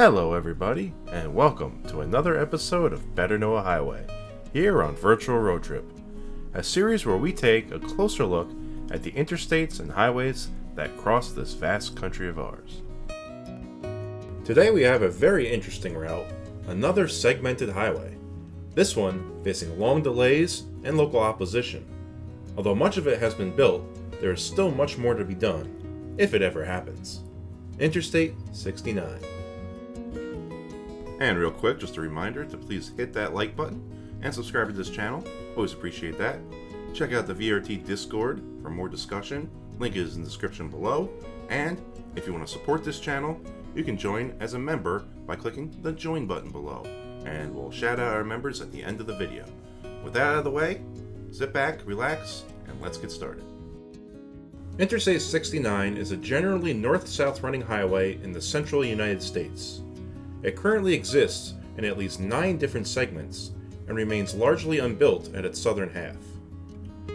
Hello everybody, and welcome to another episode of Better Know a Highway, here on Virtual Road Trip, a series where we take a closer look at the interstates and highways that cross this vast country of ours. Today we have a very interesting route, another segmented highway, this one facing long delays and local opposition. Although much of it has been built, there is still much more to be done, if it ever happens. Interstate 69. And real quick, just a reminder to please hit that like button and subscribe to this channel. Always appreciate that. Check out the VRT Discord for more discussion. Link is in the description below. And if you want to support this channel, you can join as a member by clicking the join button below. And we'll shout out our members at the end of the video. With that out of the way, sit back, relax, and let's get started. Interstate 69 is a generally north-south running highway in the central United States. It currently exists in at least 9 different segments and remains largely unbuilt at its southern half.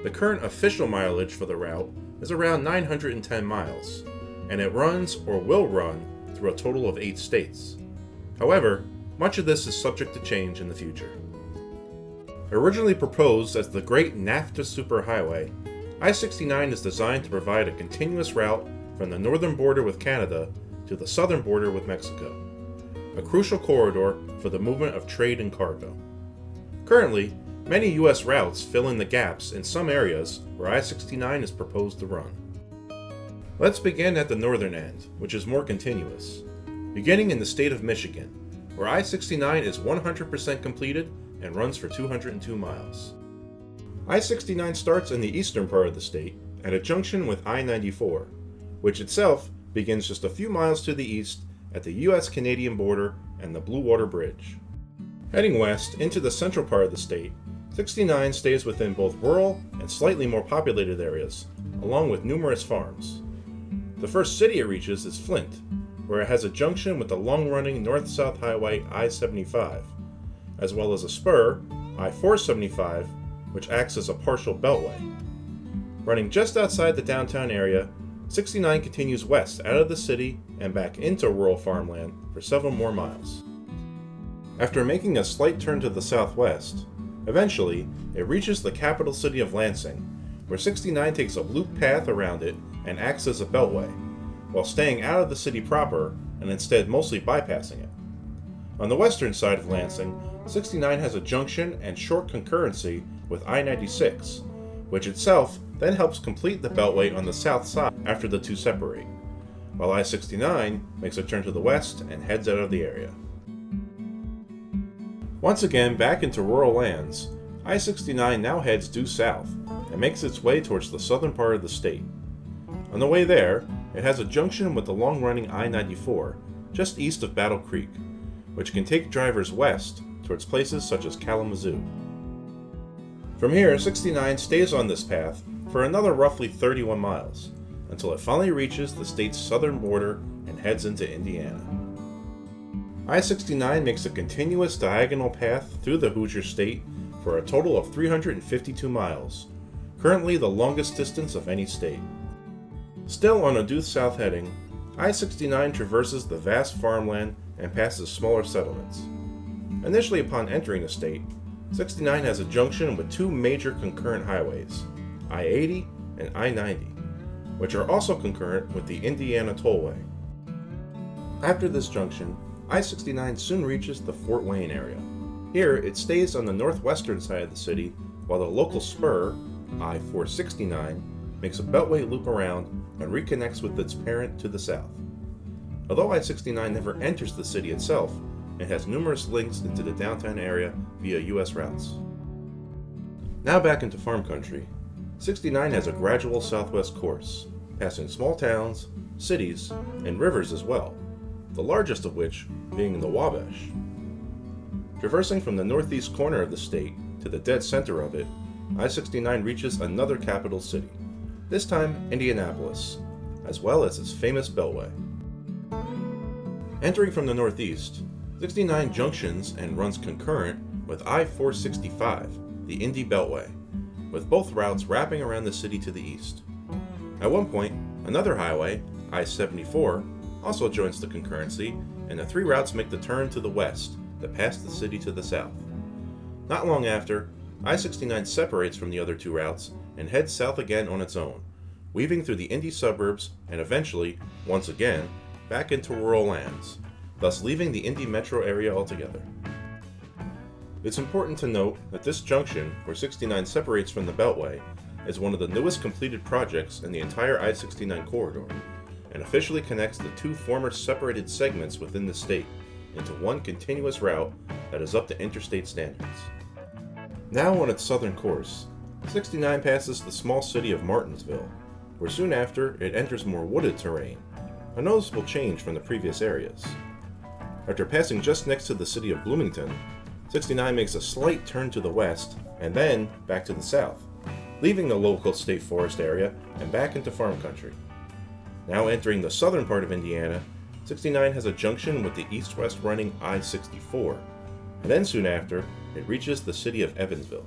The current official mileage for the route is around 910 miles, and it runs or will run through a total of 8 states. However, much of this is subject to change in the future. Originally proposed as the Great NAFTA Superhighway, I-69 is designed to provide a continuous route from the northern border with Canada to the southern border with Mexico, a crucial corridor for the movement of trade and cargo. Currently, many U.S. routes fill in the gaps in some areas where I-69 is proposed to run. Let's begin at the northern end, which is more continuous, beginning in the state of Michigan, where I-69 is 100% completed and runs for 202 miles. I-69 starts in the eastern part of the state at a junction with I-94, which itself begins just a few miles to the east at the U.S.-Canadian border and the Blue Water Bridge. Heading west into the central part of the state, 69 stays within both rural and slightly more populated areas, along with numerous farms. The first city it reaches is Flint, where it has a junction with the long-running north-south highway I-75, as well as a spur, I-475, which acts as a partial beltway. Running just outside the downtown area, 69 continues west out of the city and back into rural farmland for several more miles. After making a slight turn to the southwest, eventually it reaches the capital city of Lansing, where 69 takes a loop path around it and acts as a beltway, while staying out of the city proper and instead mostly bypassing it. On the western side of Lansing, 69 has a junction and short concurrency with I-96, which itself then helps complete the beltway on the south side after the two separate, while I-69 makes a turn to the west and heads out of the area. Once again back into rural lands, I-69 now heads due south and makes its way towards the southern part of the state. On the way there, it has a junction with the long-running I-94 just east of Battle Creek, which can take drivers west towards places such as Kalamazoo. From here, 69 stays on this path for another roughly 31 miles, until it finally reaches the state's southern border and heads into Indiana. I-69 makes a continuous diagonal path through the Hoosier State for a total of 352 miles, currently the longest distance of any state. Still on a due south heading, I-69 traverses the vast farmland and passes smaller settlements. Initially upon entering the state, 69 has a junction with 2 major concurrent highways, I-80 and I-90, which are also concurrent with the Indiana Tollway. After this junction, I-69 soon reaches the Fort Wayne area. Here, it stays on the northwestern side of the city, while the local spur, I-469, makes a beltway loop around and reconnects with its parent to the south. Although I-69 never enters the city itself, it has numerous links into the downtown area via U.S. routes. Now back into farm country, 69 has a gradual southwest course, passing small towns, cities, and rivers as well, the largest of which being the Wabash. Traversing from the northeast corner of the state to the dead center of it, I-69 reaches another capital city, this time Indianapolis, as well as its famous beltway. Entering from the northeast, 69 junctions and runs concurrent with I-465, the Indy Beltway, with both routes wrapping around the city to the east. At one point, another highway, I-74, also joins the concurrency, and the three routes make the turn to the west that pass the city to the south. Not long after, I-69 separates from the other two routes and heads south again on its own, weaving through the Indy suburbs and eventually, once again, back into rural lands, thus leaving the Indy metro area altogether. It's important to note that this junction, where 69 separates from the Beltway, is one of the newest completed projects in the entire I-69 corridor, and officially connects the two former separated segments within the state into one continuous route that is up to interstate standards. Now on its southern course, 69 passes the small city of Martinsville, where soon after it enters more wooded terrain, a noticeable change from the previous areas. After passing just next to the city of Bloomington, 69 makes a slight turn to the west and then back to the south, leaving the local state forest area and back into farm country. Now entering the southern part of Indiana, 69 has a junction with the east-west running I-64, and then soon after, it reaches the city of Evansville.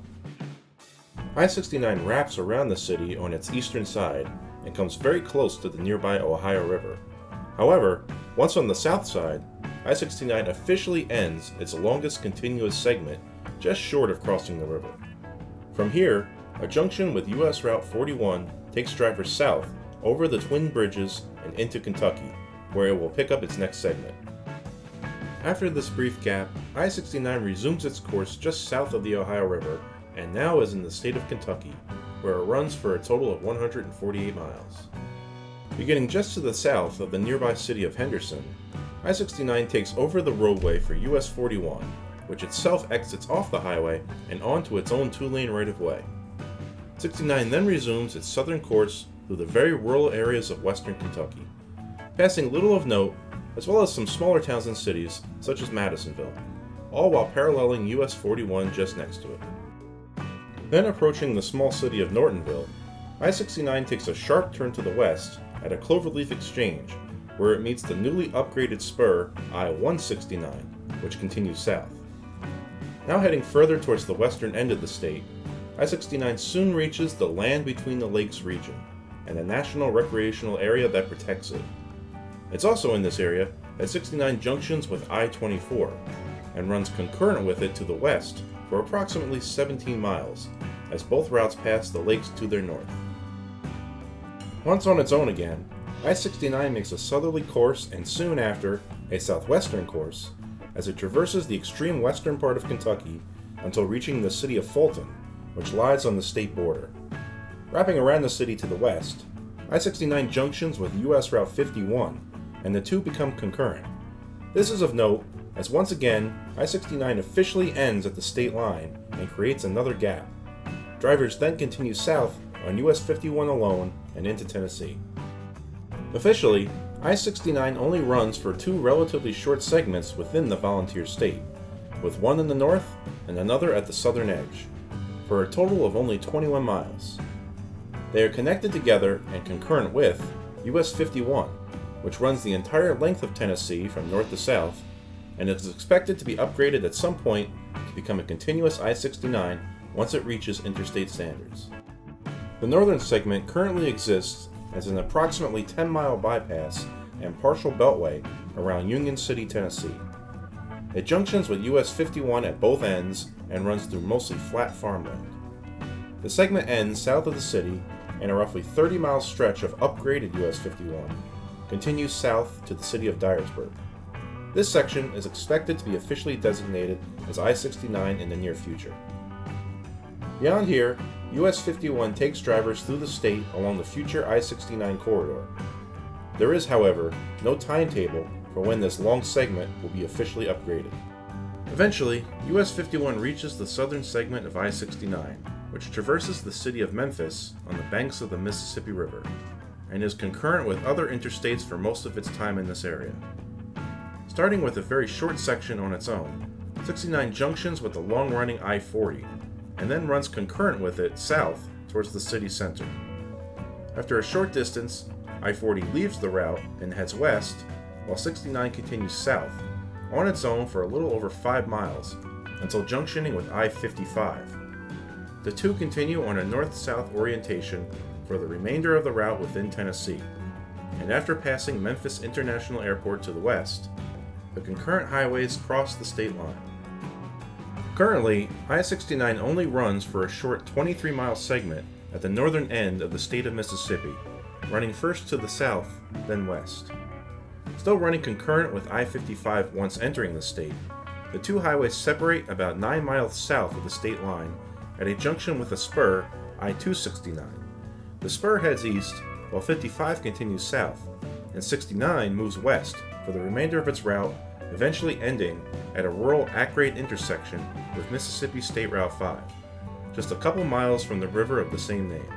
I-69 wraps around the city on its eastern side and comes very close to the nearby Ohio River. However, once on the south side, I-69 officially ends its longest continuous segment just short of crossing the river. From here, a junction with US Route 41 takes drivers south over the Twin Bridges and into Kentucky, where it will pick up its next segment. After this brief gap, I-69 resumes its course just south of the Ohio River and now is in the state of Kentucky, where it runs for a total of 148 miles. Beginning just to the south of the nearby city of Henderson, I-69 takes over the roadway for US 41, which itself exits off the highway and onto its own two-lane right-of-way. 69 then resumes its southern course through the very rural areas of western Kentucky, passing little of note, as well as some smaller towns and cities, such as Madisonville, all while paralleling US 41 just next to it. Then approaching the small city of Nortonville, I-69 takes a sharp turn to the west at a cloverleaf exchange, where it meets the newly upgraded spur I-169, which continues south. Now heading further towards the western end of the state, I-69 soon reaches the Land Between the Lakes region, and the national recreational area that protects it. It's also in this area that 69 junctions with I-24, and runs concurrent with it to the west for approximately 17 miles, as both routes pass the lakes to their north. Once on its own again, I-69 makes a southerly course and soon after, a southwestern course, as it traverses the extreme western part of Kentucky until reaching the city of Fulton, which lies on the state border. Wrapping around the city to the west, I-69 junctions with US Route 51, and the two become concurrent. This is of note, as once again, I-69 officially ends at the state line and creates another gap. Drivers then continue south on US 51 alone and into Tennessee. Officially, I-69 only runs for two relatively short segments within the volunteer state, with one in the north and another at the southern edge, for a total of only 21 miles. They are connected together and concurrent with US 51, which runs the entire length of Tennessee from north to south, and is expected to be upgraded at some point to become a continuous I-69 once it reaches interstate standards. The northern segment currently exists as an approximately 10-mile bypass and partial beltway around Union City, Tennessee. It junctions with US 51 at both ends and runs through mostly flat farmland. The segment ends south of the city, and a roughly 30-mile stretch of upgraded US 51 continues south to the city of Dyersburg. This section is expected to be officially designated as I-69 in the near future. Beyond here, US 51 takes drivers through the state along the future I-69 corridor. There is, however, no timetable for when this long segment will be officially upgraded. Eventually, US 51 reaches the southern segment of I-69, which traverses the city of Memphis on the banks of the Mississippi River, and is concurrent with other interstates for most of its time in this area. Starting with a very short section on its own, 69 junctions with the long-running I-40, and then runs concurrent with it south towards the city center. After a short distance, I-40 leaves the route and heads west, while 69 continues south, on its own for a little over 5 miles, until junctioning with I-55. The two continue on a north-south orientation for the remainder of the route within Tennessee. and after passing Memphis International Airport to the west, the concurrent highways cross the state line. Currently, I-69 only runs for a short 23-mile segment at the northern end of the state of Mississippi, running first to the south, then west. Still running concurrent with I-55 once entering the state, the two highways separate about 9 miles south of the state line at a junction with a spur, I-269. The spur heads east, while 55 continues south, and 69 moves west for the remainder of its route, eventually ending at a rural at-grade intersection with Mississippi State Route 5, just a couple miles from the river of the same name.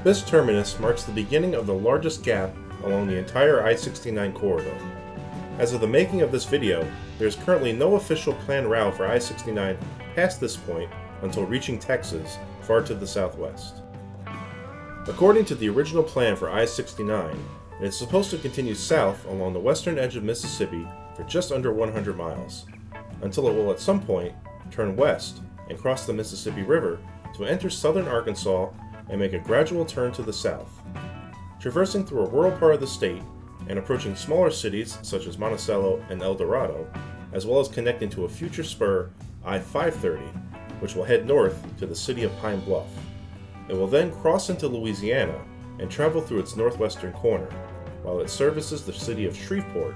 This terminus marks the beginning of the largest gap along the entire I-69 corridor. As of the making of this video, there is currently no official planned route for I-69 past this point until reaching Texas, far to the southwest. According to the original plan for I-69, it is supposed to continue south along the western edge of Mississippi for just under 100 miles, until it will at some point turn west and cross the Mississippi River to enter southern Arkansas and make a gradual turn to the south, traversing through a rural part of the state and approaching smaller cities such as Monticello and El Dorado, as well as connecting to a future spur, I-530, which will head north to the city of Pine Bluff. It will then cross into Louisiana and travel through its northwestern corner, while it services the city of Shreveport,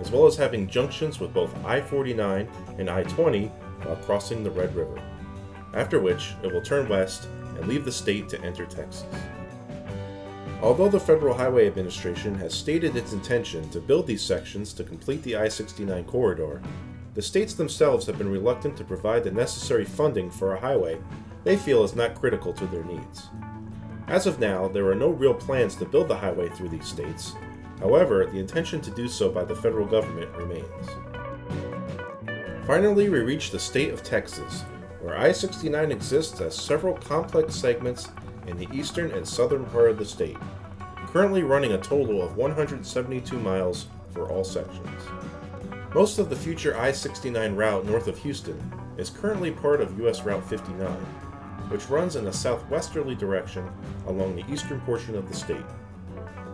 as well as having junctions with both I-49 and I-20 while crossing the Red River, after which it will turn west and leave the state to enter Texas. Although the Federal Highway Administration has stated its intention to build these sections to complete the I-69 corridor, the states themselves have been reluctant to provide the necessary funding for a highway they feel is not critical to their needs. As of now, there are no real plans to build the highway through these states. However, the intention to do so by the federal government remains. Finally, we reach the state of Texas, where I-69 exists as several complex segments in the eastern and southern part of the state, currently running a total of 172 miles for all sections. Most of the future I-69 route north of Houston is currently part of US Route 59, which runs in a southwesterly direction along the eastern portion of the state.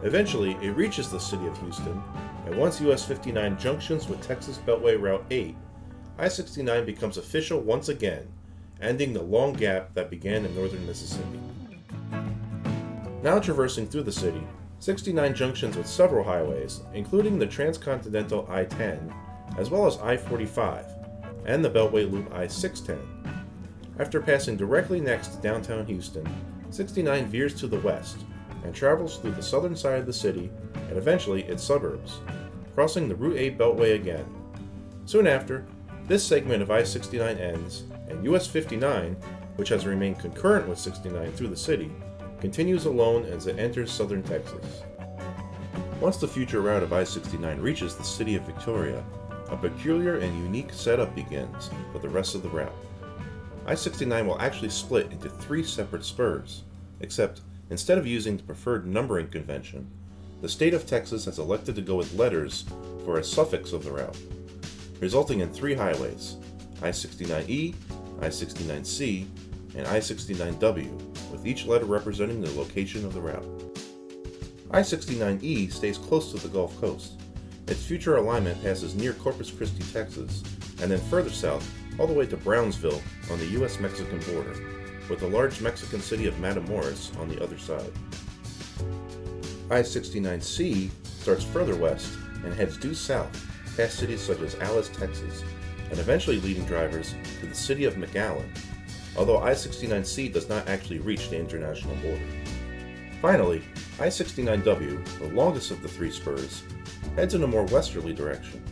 Eventually, it reaches the city of Houston, and once US 59 junctions with Texas Beltway Route 8, I-69 becomes official once again, ending the long gap that began in northern Mississippi. Now traversing through the city, 69 junctions with several highways, including the transcontinental I-10, as well as I-45, and the Beltway Loop I-610. After passing directly next to downtown Houston, 69 veers to the west and travels through the southern side of the city and eventually its suburbs, crossing the Route 8 Beltway again. Soon after, this segment of I-69 ends, and US 59, which has remained concurrent with 69 through the city, continues alone as it enters southern Texas. Once the future route of I-69 reaches the city of Victoria, a peculiar and unique setup begins for the rest of the route. I-69 will actually split into 3 separate spurs, except instead of using the preferred numbering convention, the state of Texas has elected to go with letters for a suffix of the route, resulting in 3 highways, I-69E, I-69C, and I-69W, with each letter representing the location of the route. I-69E stays close to the Gulf Coast. Its future alignment passes near Corpus Christi, Texas, and then further south all the way to Brownsville on the US-Mexican border, with the large Mexican city of Matamoros on the other side. I-69C starts further west and heads due south, past cities such as Alice, Texas, and eventually leading drivers to the city of McAllen, although I-69C does not actually reach the international border. Finally, I-69W, the longest of the 3 spurs, heads in a more westerly direction,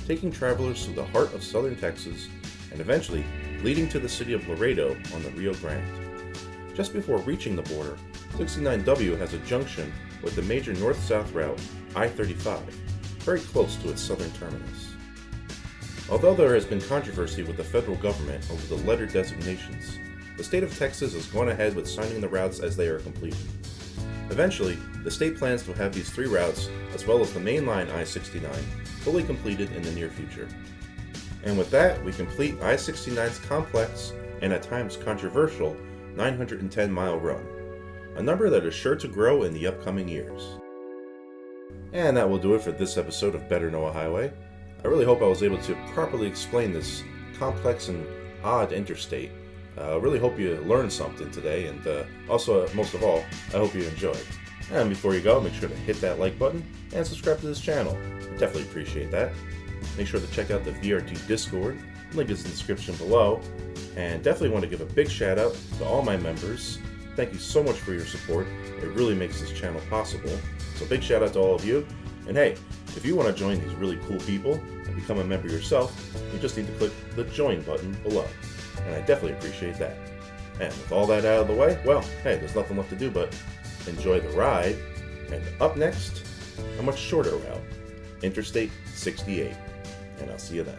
taking travelers through the heart of southern Texas and eventually leading to the city of Laredo on the Rio Grande. Just before reaching the border, 69W has a junction with the major north-south route, I-35, very close to its southern terminus. Although there has been controversy with the federal government over the letter designations, the state of Texas has gone ahead with signing the routes as they are completed. Eventually, the state plans to have these 3 routes, as well as the mainline I-69, fully completed in the near future. And with that, we complete I-69's complex and at times controversial 910-mile run, a number that is sure to grow in the upcoming years. And that will do it for this episode of Better Know a Highway. I really hope I was able to properly explain this complex and odd interstate. I really hope you learned something today, and also, most of all, I hope you enjoyed. And before you go, make sure to hit that like button and subscribe to this channel. I definitely appreciate that. Make sure to check out the VRT Discord. Link is in the description below. And definitely want to give a big shout out to all my members. Thank you so much for your support. It really makes this channel possible. So big shout out to all of you. And hey, if you want to join these really cool people and become a member yourself, you just need to click the join button below. And I definitely appreciate that. And with all that out of the way, well, hey, there's nothing left to do but enjoy the ride. And up next, a much shorter route, Interstate 68. And I'll see you then.